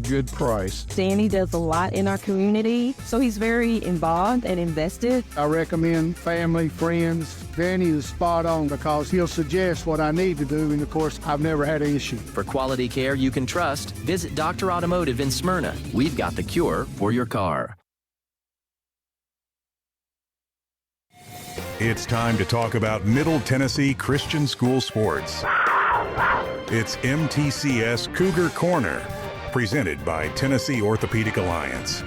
Good price. Danny does a lot in our community, so he's very involved and invested. I recommend family, friends. Danny is spot on because he'll suggest what I need to do, and of course, I've never had an issue. For quality care you can trust, visit Dr. Automotive in Smyrna. We've got the cure for your car. It's time to talk about Middle Tennessee Christian School sports. It's MTCS Cougar Corner, presented by Tennessee Orthopedic Alliance.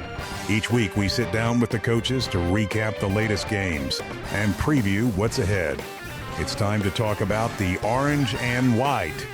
Each week we sit down with the coaches to recap the latest games and preview what's ahead. It's time to talk about the orange and white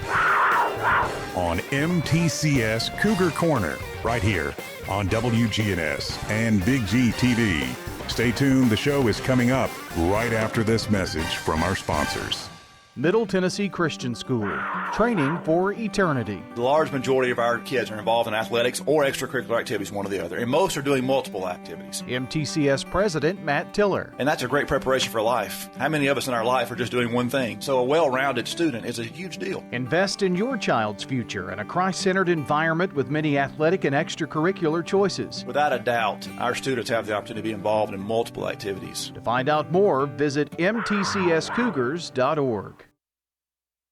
on MTCS Cougar Corner, right here on WGNS and Big G TV. Stay tuned, the show is coming up right after this message from our sponsors. Middle Tennessee Christian School, training for eternity. The large majority of our kids are involved in athletics or extracurricular activities, one or the other, and most are doing multiple activities. MTCS President Matt Tiller. And that's a great preparation for life. How many of us in our life are just doing one thing? So a well-rounded student is a huge deal. Invest in your child's future in a Christ-centered environment with many athletic and extracurricular choices. Without a doubt, our students have the opportunity to be involved in multiple activities. To find out more, visit mtcscougars.org.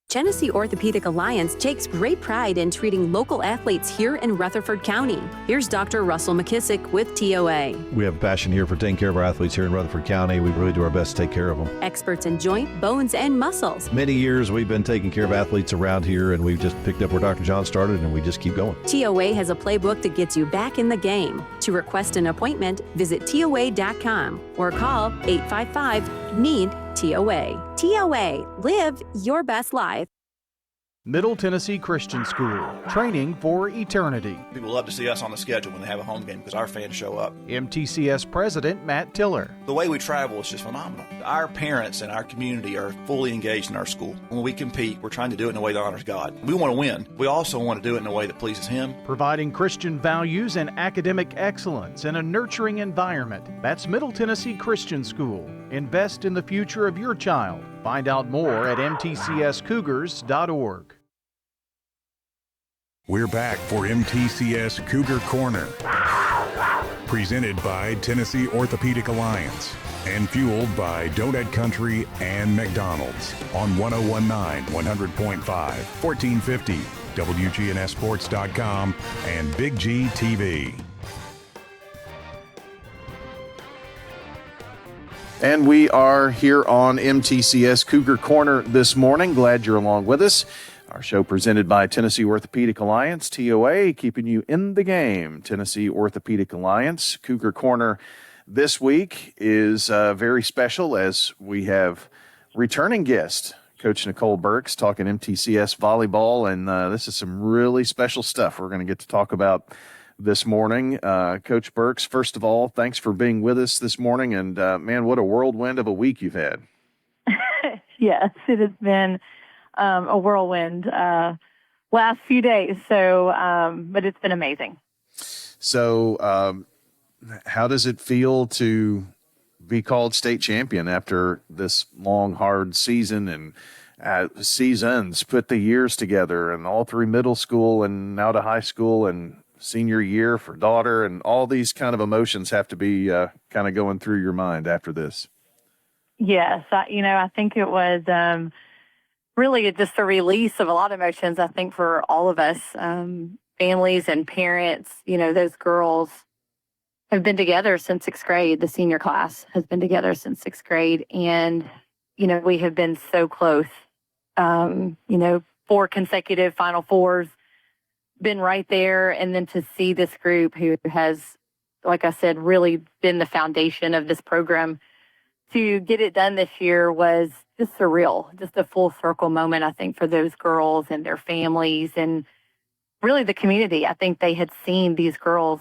Tennessee Orthopedic Alliance takes great pride in treating local athletes here in Rutherford County. Here's Dr. Russell McKissick with TOA. We have a passion here for taking care of our athletes here in Rutherford County. We really do our best to take care of them. Experts in joint, bones, and muscles. Many years we've been taking care of athletes around here, and we've just picked up where Dr. John started, and we just keep going. TOA has a playbook that gets you back in the game. To request an appointment, visit TOA.com or call 855-NEED-TOA. TOA, live your best life. Middle Tennessee Christian School, training for eternity. People love to see us on the schedule when they have a home game because our fans show up. MTCS President Matt Tiller. The way we travel is just phenomenal. Our parents and our community are fully engaged in our school. When we compete, we're trying to do it in a way that honors God. We want to win. We also want to do it in a way that pleases Him. Providing Christian values and academic excellence in a nurturing environment. That's Middle Tennessee Christian School. Invest in the future of your child. Find out more at mtcscougars.org. We're back for MTCS Cougar Corner, presented by Tennessee Orthopedic Alliance and fueled by Donut Country and McDonald's on 101.9, 100.5, 1450, WGNSSports.com, and Big G TV. And we are here on MTCS Cougar Corner this morning. Glad you're along with us. Our show presented by Tennessee Orthopedic Alliance, TOA, keeping you in the game. Tennessee Orthopedic Alliance. Cougar Corner this week is very special as we have returning guest, Coach Nicole Burks, talking MTCS volleyball, and this is some really special stuff we're going to get to talk about this morning. Coach Burks, first of all, thanks for being with us this morning, and man, what a whirlwind of a week you've had. Yes, it has been a whirlwind last few days, but it's been amazing. So how does it feel to be called state champion after this long, hard season and seasons, put the years together, and all through middle school and now to high school and senior year for daughter, and all these kind of emotions have to be kind of going through your mind after this? Yes, I think it was really just the release of a lot of emotions, I think, for all of us, families and parents. Those girls have been together since sixth grade. The senior class has been together since sixth grade. And, we have been so close. 4 consecutive Final Fours, been right there. And then to see this group who has, like I said, really been the foundation of this program, to get it done this year was just surreal, just a full circle moment, I think, for those girls and their families and really the community. I think they had seen these girls,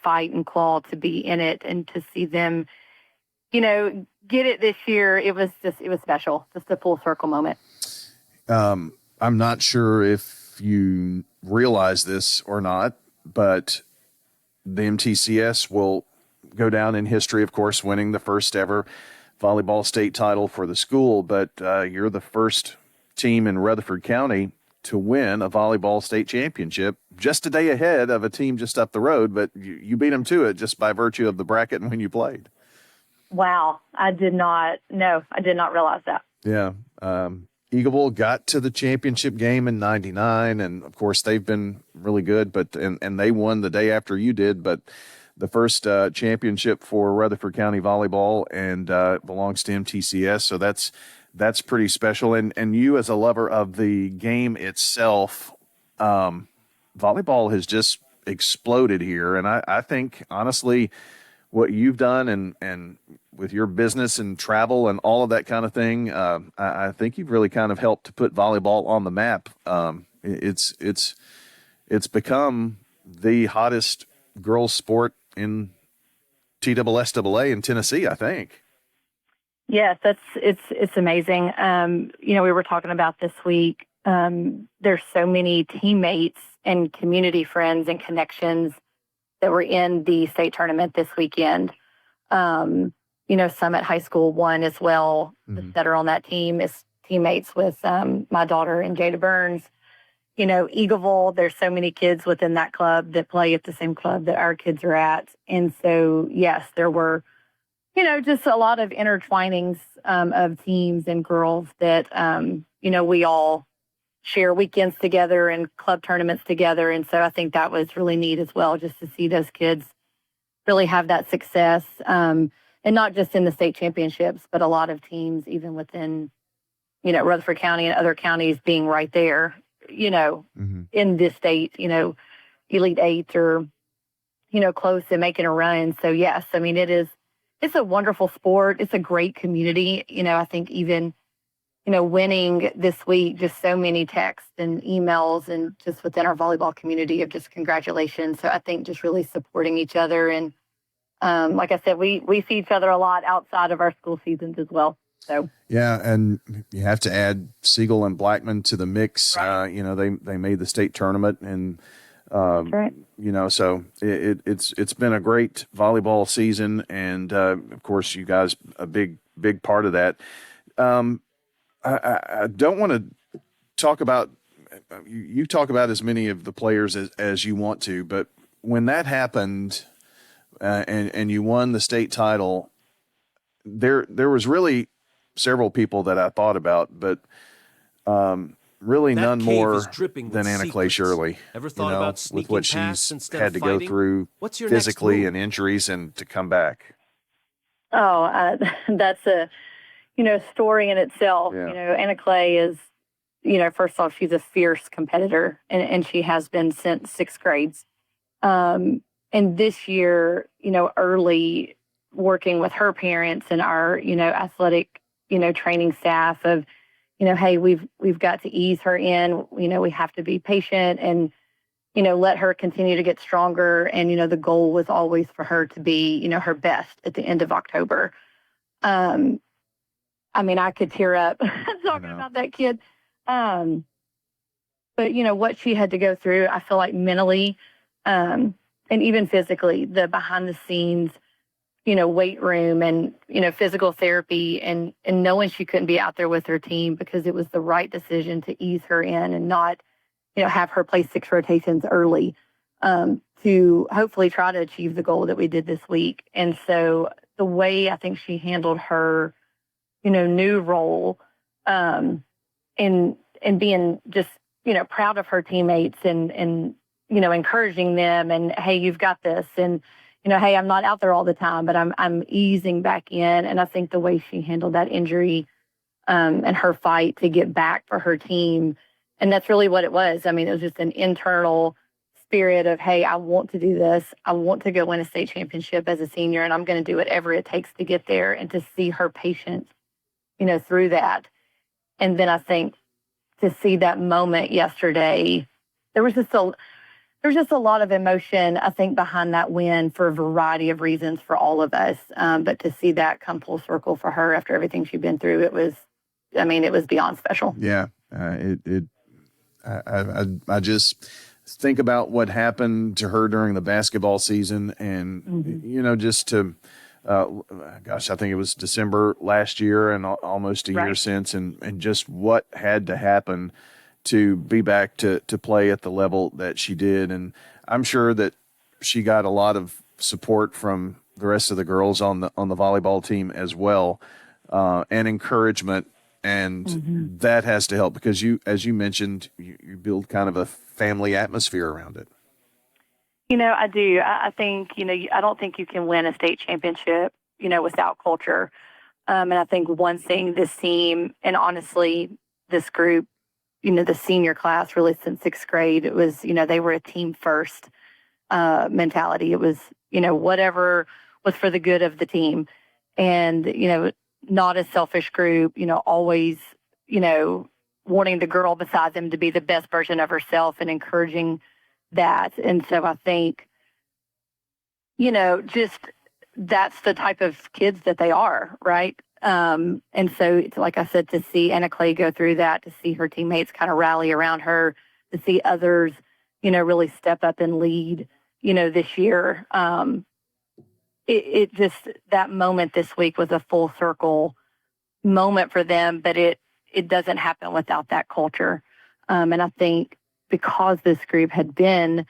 fight and claw to be in it, and to see them, get it this year. It was special, just a full circle moment. I'm not sure if you realize this or not, but the MTCS will go down in history, of course, winning the first ever volleyball state title for the school, but you're the first team in Rutherford County to win a volleyball state championship just a day ahead of a team just up the road, but you beat them to it just by virtue of the bracket and when you played. Wow. I did not realize that. Yeah. Eagleville got to the championship game in 99, and of course they've been really good, but and they won the day after you did, but the first championship for Rutherford County volleyball, and belongs to MTCS, so that's pretty special. And you, as a lover of the game itself, volleyball has just exploded here, and I think honestly what you've done and with your business and travel and all of that kind of thing, I think you've really kind of helped to put volleyball on the map. It's become the hottest girls sport in TSSAA in Tennessee, I think. Yes, it's amazing. We were talking about this week. There's so many teammates and community friends and connections that were in the state tournament this weekend. Summit High School won as well. Mm-hmm. That are on that team is teammates with my daughter and Jada Burns. Eagleville, there's so many kids within that club that play at the same club that our kids are at. And so, yes, there were, just a lot of intertwinings of teams and girls that, we all share weekends together and club tournaments together. And so I think that was really neat as well, just to see those kids really have that success. And not just in the state championships, but a lot of teams, even within, Rutherford County and other counties being right there, mm-hmm. in this state, Elite Eight or, close to making a run. So, yes, I mean, it's a wonderful sport. It's a great community. I think even, winning this week, just so many texts and emails and just within our volleyball community of just congratulations. So I think just really supporting each other. And like I said, we see each other a lot outside of our school seasons as well. So yeah, and you have to add Siegel and Blackman to the mix. Right. They made the state tournament, and right. So it's been a great volleyball season, and of course you guys a big part of that. I don't want to talk about you talk about as many of the players as you want to, but when that happened and you won the state title, there was really several people that I thought about, but really that none more than Anna Clay Shirley. Ever thought about sneaking with what she's had to go through physically and injuries and to come back? Oh, that's a story in itself. Yeah. Anna Clay is, first off, she's a fierce competitor, and she has been since sixth grades. And this year, early working with her parents and our, athletic, training staff of, hey, we've got to ease her in. We have to be patient and, let her continue to get stronger. And, the goal was always for her to be, her best at the end of October. I could tear up talking about that kid. But, what she had to go through, I feel like mentally, and even physically, the behind the scenes, weight room and, physical therapy and knowing she couldn't be out there with her team because it was the right decision to ease her in and not, have her play 6 rotations early, to hopefully try to achieve the goal that we did this week. And so the way I think she handled her, new role, and being just, proud of her teammates and, encouraging them and, hey, you've got this. And, hey, I'm not out there all the time, but I'm easing back in. And I think the way she handled that injury, and her fight to get back for her team. And that's really what it was. It was just an internal spirit of, hey, I want to do this. I want to go win a state championship as a senior, and I'm going to do whatever it takes to get there, and to see her patience, through that. And then I think to see that moment yesterday, there was just a lot of emotion, I think, behind that win for a variety of reasons for all of us. But to see that come full circle for her after everything she'd been through, it was beyond special. Yeah. I just think about what happened to her during the basketball season and, mm-hmm. Just to, I think it was December last year and almost a year since, and just what had to happen to be back to play at the level that she did. And I'm sure that she got a lot of support from the rest of the girls on the volleyball team as well, and encouragement. And that has to help because as you mentioned, you build kind of a family atmosphere around it. I do. I think, I don't think you can win a state championship, without culture. And I think one thing this team, and honestly, this group, the senior class really since sixth grade, it was, they were a team first mentality. It was, whatever was for the good of the team. And, not a selfish group, always, wanting the girl beside them to be the best version of herself and encouraging that. And so I think, just that's the type of kids that they are, right? And so, like I said, to see Anna Clay go through that, to see her teammates kind of rally around her, to see others, really step up and lead, this year. It just, that moment this week was a full circle moment for them, but it doesn't happen without that culture. And I think because this group had been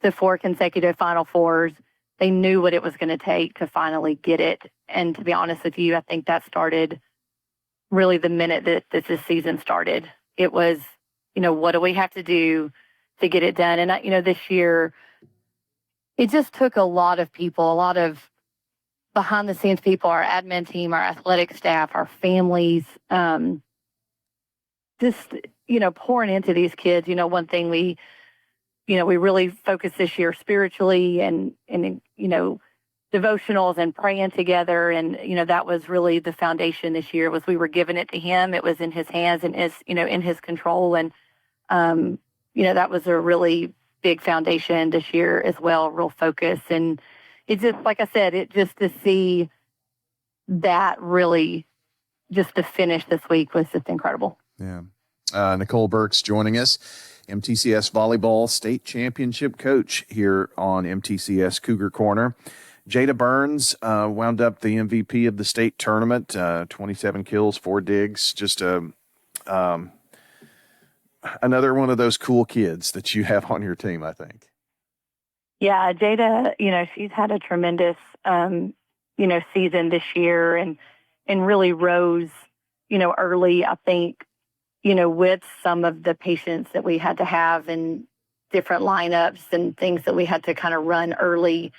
to 4 consecutive Final Fours, they knew what it was going to take to finally get it. And to be honest with you, I think that started really the minute that this season started. It was, what do we have to do to get it done? And, this year, it just took a lot of people, a lot of behind the scenes people, our admin team, our athletic staff, our families, just, pouring into these kids. One thing we really focused this year spiritually and devotionals and praying together. And, that was really the foundation this year was we were giving it to him. It was in his hands and in his control. And, that was a really big foundation this year as well, real focus. And it just, like I said, it just to see that really just to finish this week was just incredible. Yeah. Nicole Burks joining us, MTCS Volleyball State Championship coach here on MTCS Cougar Corner. Jada Burns wound up the MVP of the state tournament, 27 kills, 4 digs, just another one of those cool kids that you have on your team, I think. Yeah, Jada, she's had a tremendous, season this year and really rose, early, I think, with some of the patience that we had to have in different lineups and things that we had to kind of run early.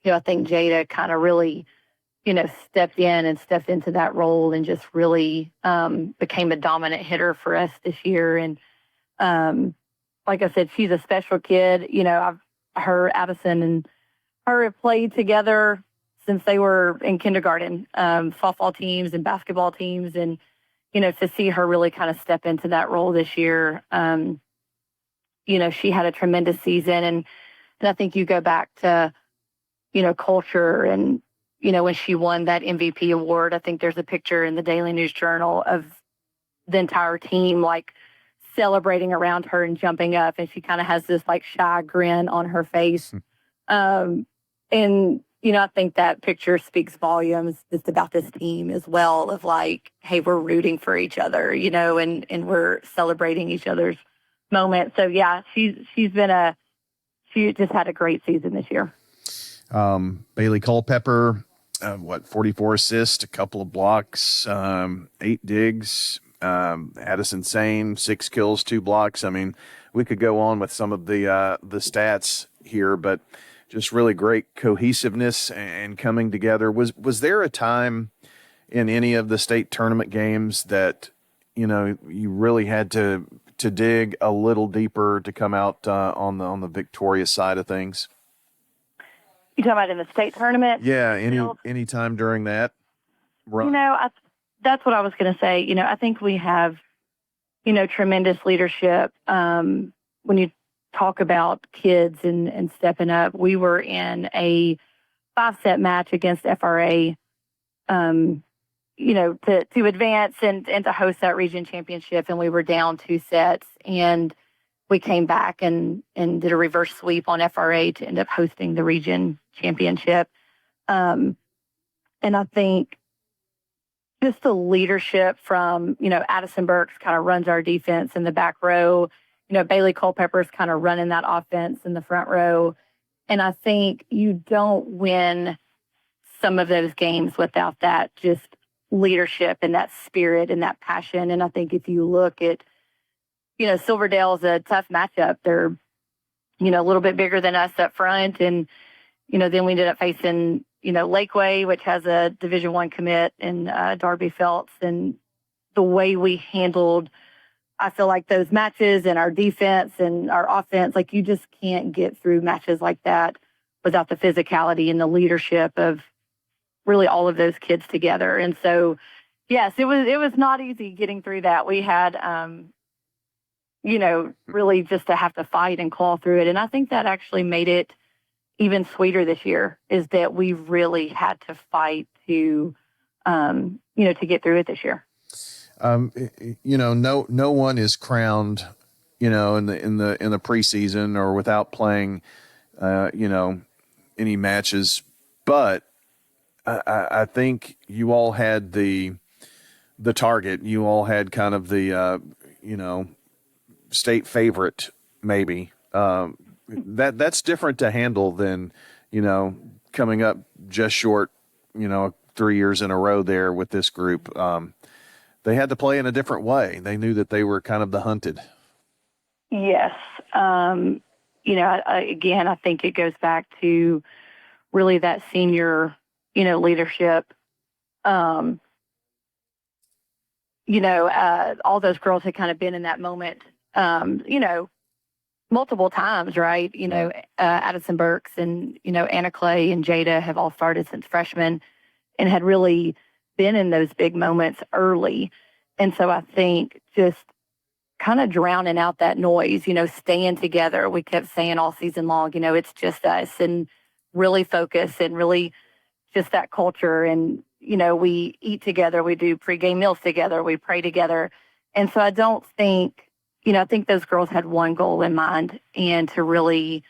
I think Jada kind of really, stepped in and stepped into that role and just really became a dominant hitter for us this year. And like I said, she's a special kid. Addison and her have played together since they were in kindergarten, softball teams and basketball teams. And, to see her really kind of step into that role this year, she had a tremendous season. And I think you go back to, culture and, when she won that MVP award, I think there's a picture in the Daily News Journal of the entire team, like, celebrating around her and jumping up, and she kind of has this like shy grin on her face. And I think that picture speaks volumes just about this team as well, of like, hey, we're rooting for each other, and we're celebrating each other's moments. So yeah, she just had a great season this year. Bailey Culpepper, 44 assists, a couple of blocks, 8 digs. Addison Sane, 6 kills, 2 blocks. I mean, we could go on with some of the stats here, but just really great cohesiveness and coming together. Was there a time in any of the state tournament games that, you really had to dig a little deeper to come out on the victorious side of things? You talking about in the state tournament? Yeah, any time during that run? That's what I was going to say. I think we have, tremendous leadership. When you talk about kids and stepping up, we were in a 5-set match against FRA, to advance and to host that region championship. And we were down 2 sets and we came back and did a reverse sweep on FRA to end up hosting the region championship. And I think just the leadership from, Addison Burks kind of runs our defense in the back row. Bailey Culpepper's kind of running that offense in the front row. And I think you don't win some of those games without that just leadership and that spirit and that passion. And I think if you look at, Silverdale's a tough matchup. They're, a little bit bigger than us up front. And, then we ended up facing, Lakeway, which has a Division I commit, and Darby Phelps. And the way we handled, I feel like, those matches and our defense and our offense, like, you just can't get through matches like that without the physicality and the leadership of really all of those kids together. And so, yes, it was not easy getting through that. We had, really just to have to fight and claw through it. And I think that actually made it even sweeter this year, is that we really had to fight to get through it this year. No one is crowned, in the preseason or without playing, any matches. But I think you all had the target. You all had kind of the, state favorite, maybe. That's different to handle than, coming up just short, 3 years in a row there with this group. They had to play in a different way. They knew that they were kind of the hunted. Yes. Again, I think it goes back to really that senior, leadership. All those girls had kind of been in that moment, multiple times, right? Addison Burks and, Anna Clay and Jada have all started since freshmen and had really been in those big moments early. And so I think just kind of drowning out that noise, staying together. We kept saying all season long, it's just us, and really focus and really just that culture. And, we eat together, we do pregame meals together, we pray together. And so I don't think, I think those girls had one goal in mind, and to really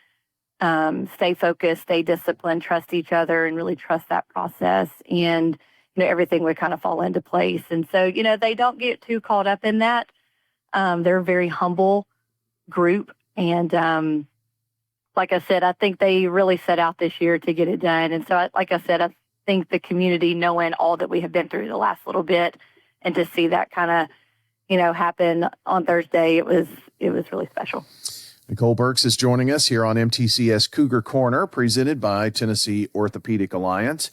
stay focused, stay disciplined, trust each other, and really trust that process. And, everything would kind of fall into place. And so, they don't get too caught up in that. They're a very humble group. And like I said, I think they really set out this year to get it done. And so, like I said, I think the community, knowing all that we have been through the last little bit, and to see that kind of, happen on Thursday, it was really special. Nicole Burks is joining us here on MTCS Cougar Corner, presented by Tennessee Orthopedic Alliance.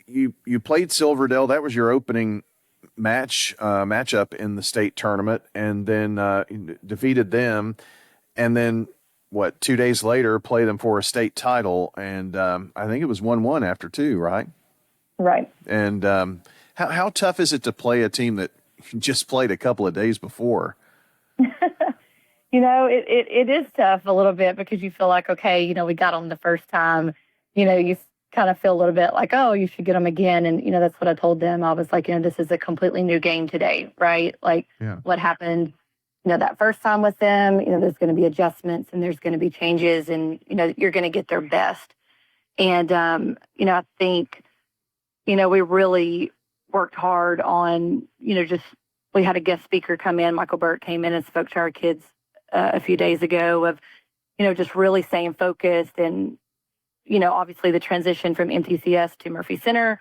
You played Silverdale. That was your opening matchup in the state tournament, and then defeated them. And then 2 days later, play them for a state title. And I think it was 1-1 after 2, right? Right. And how tough is it to play a team that just played a couple of days before? It is tough a little bit, because you feel like, okay, we got them the first time, you kind of feel a little bit like, oh, you should get them again. And, that's what I told them. I was like, this is a completely new game today, right? Like, what happened, that first time with them, there's going to be adjustments and there's going to be changes, and, you're going to get their best. And, I think, we really worked hard on, we had a guest speaker come in. Michael Burt came in and spoke to our kids a few days ago of, just really staying focused. And, obviously the transition from MTCS to Murphy Center,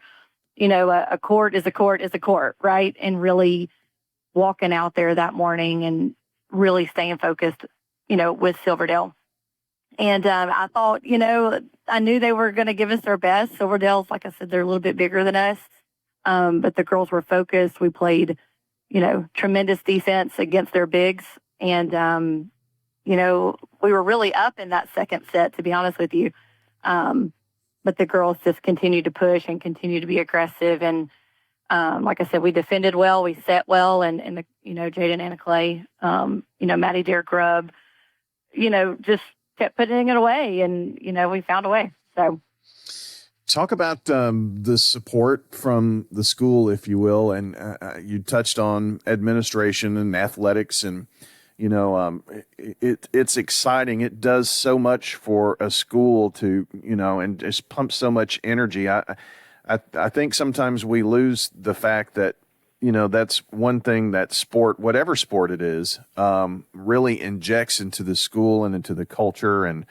a court is a court is a court, right? And really walking out there that morning and really staying focused, with Silverdale. And I thought, I knew they were going to give us their best. Silverdale's, like I said, they're a little bit bigger than us. But the girls were focused. We played, tremendous defense against their bigs. And, we were really up in that second set, to be honest with you. But the girls just continued to push and continue to be aggressive. And, like I said, we defended well, we set well, and Jada and Anna Clay, Maddie Dare Grubb, just kept putting it away, and, we found a way. So talk about the support from the school, if you will. And you touched on administration and athletics, and, it's exciting. It does so much for a school to, and just pump so much energy. I think sometimes we lose the fact that, that's one thing that sport, whatever sport it is, really injects into the school and into the culture. And,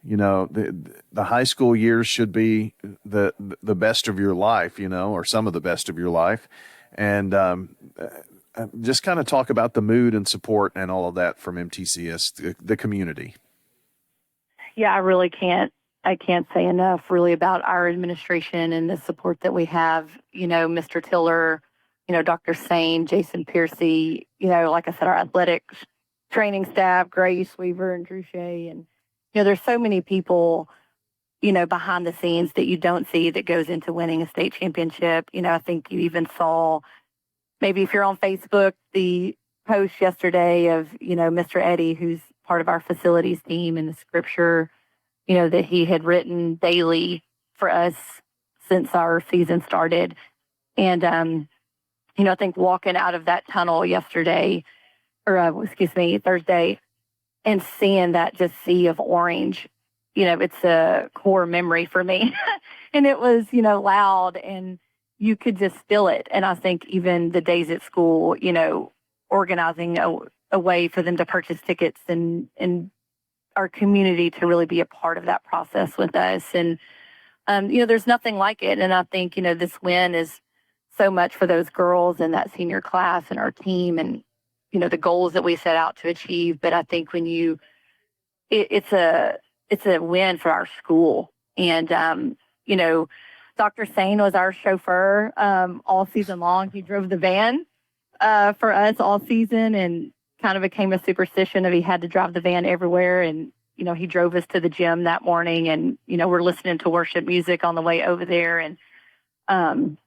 the high school years should be the best of your life, or some of the best of your life. And just kind of talk about the mood and support and all of that from MTCS, the community. Yeah, I can't say enough really about our administration and the support that we have. Mr. Tiller, Dr. Sane, Jason Piercy, like I said, our athletics training staff, Grace Weaver and Drew Shea. And, there's so many people, behind the scenes that you don't see that goes into winning a state championship. I think you even saw, maybe if you're on Facebook, the post yesterday of, Mr. Eddie, who's part of our facilities team, and the scripture, that he had written daily for us since our season started. And, I think walking out of that tunnel yesterday, Thursday, and seeing that just sea of orange, it's a core memory for me. And it was, loud, and you could just feel it. And I think even the days at school, organizing a way for them to purchase tickets and our community to really be a part of that process with us. And, there's nothing like it. And I think, this win is so much for those girls and that senior class and our team and, the goals that we set out to achieve. But I think when it's a win for our school. And, Dr. Sane was our chauffeur all season long. He drove the van for us all season, and kind of became a superstition of he had to drive the van everywhere. And, he drove us to the gym that morning, and, we're listening to worship music on the way over there. And,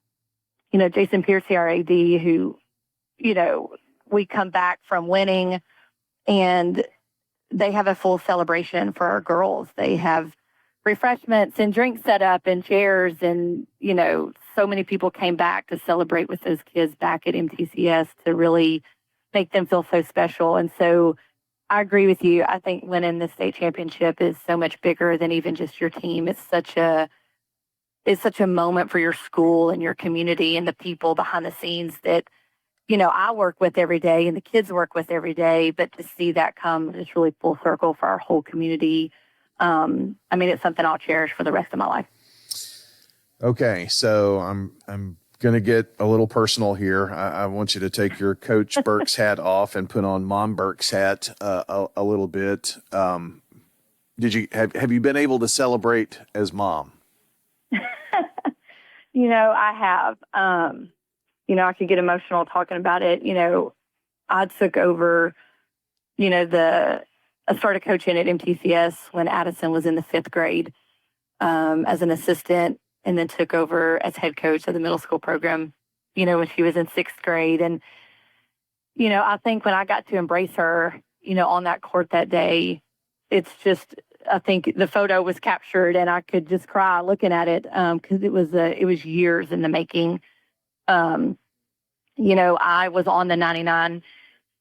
Jason Piercy, our AD, who, we come back from winning, and they have a full celebration for our girls. They have refreshments and drinks set up and chairs. And, so many people came back to celebrate with those kids back at MTCS to really make them feel so special. And so I agree with you. I think winning the state championship is so much bigger than even just your team. It's such a moment for your school and your community and the people behind the scenes that, I work with every day and the kids work with every day. But to see that come just really full circle for our whole community, it's something I'll cherish for the rest of my life. Okay, so I'm going to get a little personal here. I want you to take your Coach Burke's hat off and put on Mom Burke's hat a little bit. Have you been able to celebrate as mom? I have. I could get emotional talking about it. I took over, I started coaching at MTCS when Addison was in the 5th grade as an assistant, and then took over as head coach of the middle school program, when she was in 6th grade. And, I think when I got to embrace her, on that court that day, it's just, I think the photo was captured and I could just cry looking at it because it was years in the making. I was on the 99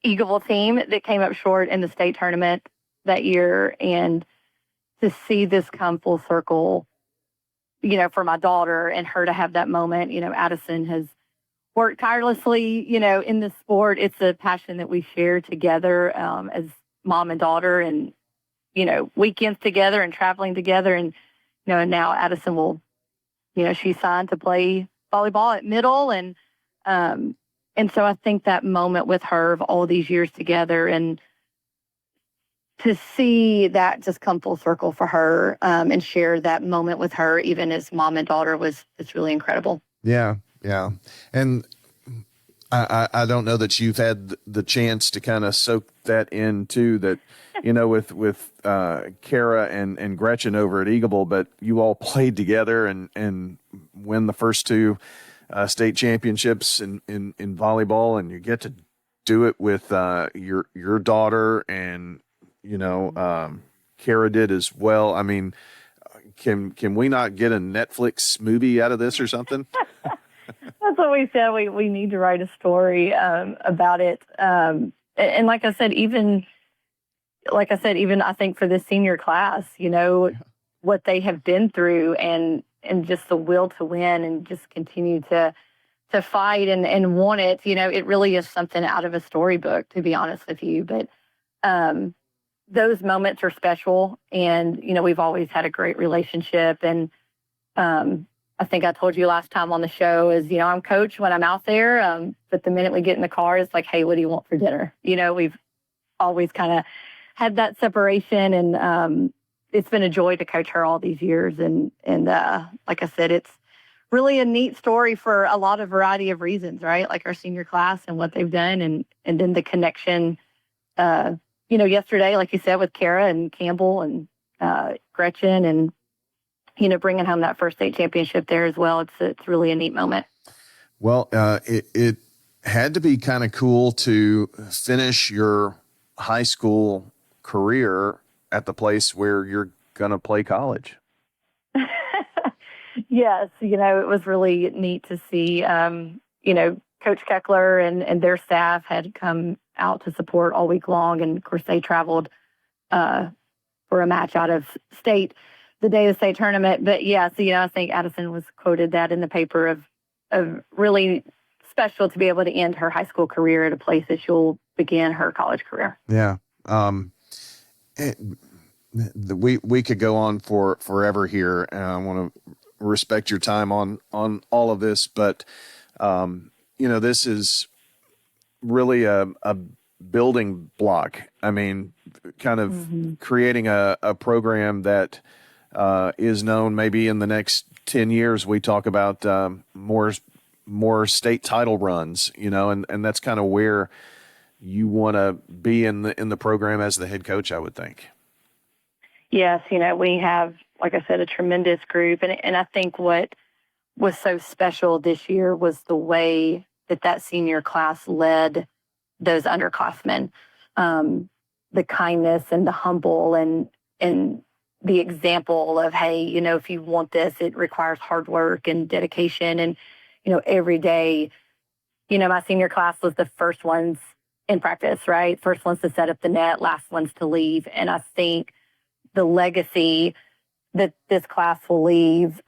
Eagleville team that came up short in the state tournament that year. And to see this come full circle, for my daughter and her to have that moment, Addison has worked tirelessly, in this sport. It's a passion that we share together as mom and daughter, and, weekends together and traveling together. And, and now Addison will, she's signed to play volleyball at middle. And so I think that moment with her of all these years together, and to see that just come full circle for her and share that moment with her, even as mom and daughter, it's really incredible. Yeah. Yeah. And I don't know that you've had the chance to kind of soak that in too, that, with Kara and Gretchen over at Eagleville, but you all played together and win the first 2 state championships in volleyball, and you get to do it with your daughter, and Kara did as well. I mean, can we not get a Netflix movie out of this or something? That's what we said. We need to write a story about it. And like I said, even I think for the senior class, what they have been through, and just the will to win, and just continue to to fight and want it. It really is something out of a storybook, to be honest with you. But those moments are special, and we've always had a great relationship. And I think I told you last time on the show is, I'm coach when I'm out there, but the minute we get in the car, it's like, hey, what do you want for dinner? We've always kind of had that separation, and it's been a joy to coach her all these years. And like I said, it's really a neat story for a lot of variety of reasons, right? Like our senior class and what they've done, and then the connection, yesterday, like you said, with Kara and Campbell and Gretchen, and bringing home that first state championship there as well. It's really a neat moment. Well, it had to be kind of cool to finish your high school career at the place where you're going to play college. Yes, it was really neat to see. Coach Keckler and their staff had come out to support all week long, and of course they traveled for a match out of state the day of the state tournament. But yeah, so I think Addison was quoted that in the paper of really special to be able to end her high school career at a place that she'll begin her college career. Yeah. We could go on for forever here, and I want to respect your time on all of this, but this is really a building block. I mean, kind of creating a program that is known maybe in the next 10 years. We talk about more state title runs, and that's kind of where you want to be in the program as the head coach, I would think. Yes, we have, like I said, a tremendous group, and I think what was so special this year was the way that senior class led those underclassmen, the kindness and the humble and the example of, hey, if you want this, it requires hard work and dedication. And, every day, my senior class was the first ones in practice, right? First ones to set up the net, last ones to leave. And I think the legacy that this class will leave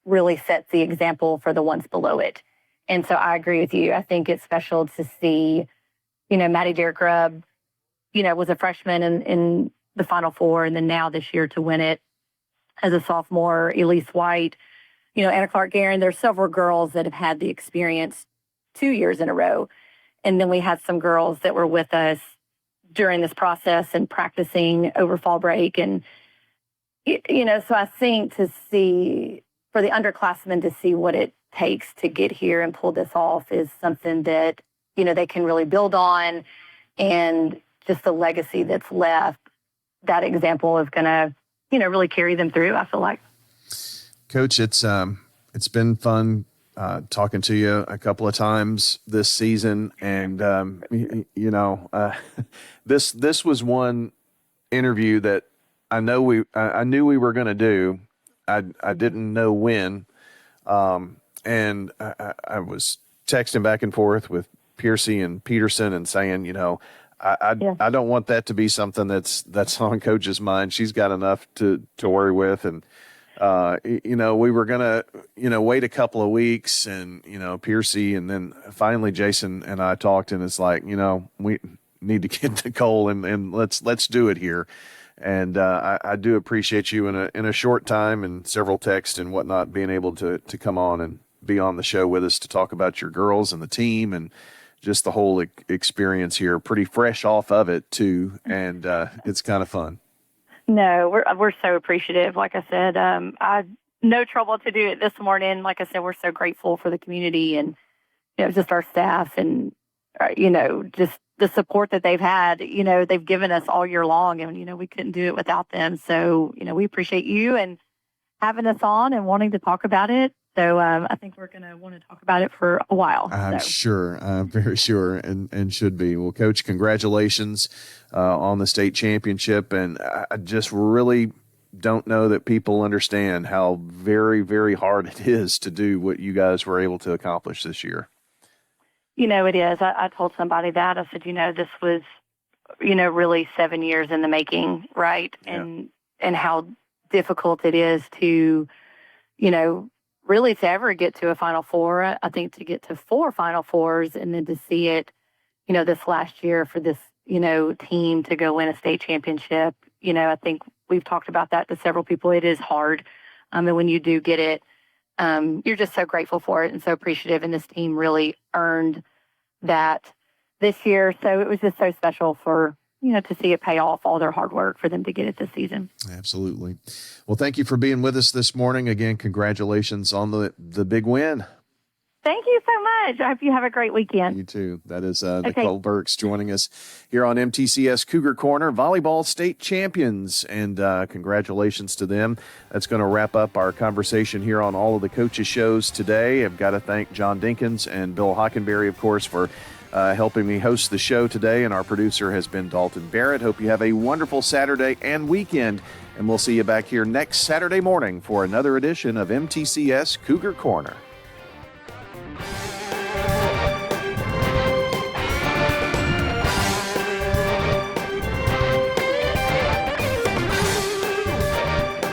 really sets the example for the ones below it. And so I agree with you. I think it's special to see, Maddie Deergrubb, was a freshman in the Final Four, and then now this year to win it as a sophomore. Elise White, Anna Clark-Guerin. There's several girls that have had the experience 2 years in a row. And then we had some girls that were with us during this process and practicing over fall break. And, so I think to see, for the underclassmen to see what it takes to get here and pull this off is something that, they can really build on. And just the legacy that's left, that example is going to, really carry them through, I feel like. Coach, it's been fun talking to you a couple of times this season, and this was one interview that I knew we were going to do. I didn't know when, and I was texting back and forth with Piercy and Peterson and saying, I don't want that to be something that's on Coach's mind. She's got enough to worry with, and we were gonna wait a couple of weeks, and Piercy, and then finally Jason and I talked, and it's like we need to get Nicole and let's do it here. And I do appreciate you in a short time and several texts and whatnot being able to come on and be on the show with us to talk about your girls and the team and just the whole experience here. Pretty fresh off of it too, and it's kind of fun. No, we're so appreciative. Like I said, I no trouble to do it this morning. Like I said, we're so grateful for the community and just our staff and just the support that they've had. They've given us all year long, and we couldn't do it without them. So we appreciate you and having us on and wanting to talk about it. So I think we're going to want to talk about it for a while. I'm sure. I'm very sure, and should be. Well, Coach, congratulations on the state championship. And I just really don't know that people understand how very, very hard it is to do what you guys were able to accomplish this year. It is. I told somebody that. I said, this was, really 7 years in the making, right? Yeah. And how difficult it is to, really to ever get to a Final Four. I think to get to 4 Final Fours and then to see it, this last year for this, team to go win a state championship. I think we've talked about that to several people. It is hard. And when you do get it, you're just so grateful for it and so appreciative. And this team really earned that this year. So it was just so special for, to see it pay off all their hard work for them to get it this season. Absolutely. Well, thank you for being with us this morning. Again, congratulations on the big win. Thank you so much. I hope you have a great weekend. You too. That is Nicole Burks joining us here on MTCS Cougar Corner, volleyball state champions, and congratulations to them. That's going to wrap up our conversation here on all of the coaches' shows today. I've got to thank John Dinkins and Bill Hockenberry, of course, for helping me host the show today, and our producer has been Dalton Barrett. Hope you have a wonderful Saturday and weekend, and we'll see you back here next Saturday morning for another edition of MTCS Cougar Corner.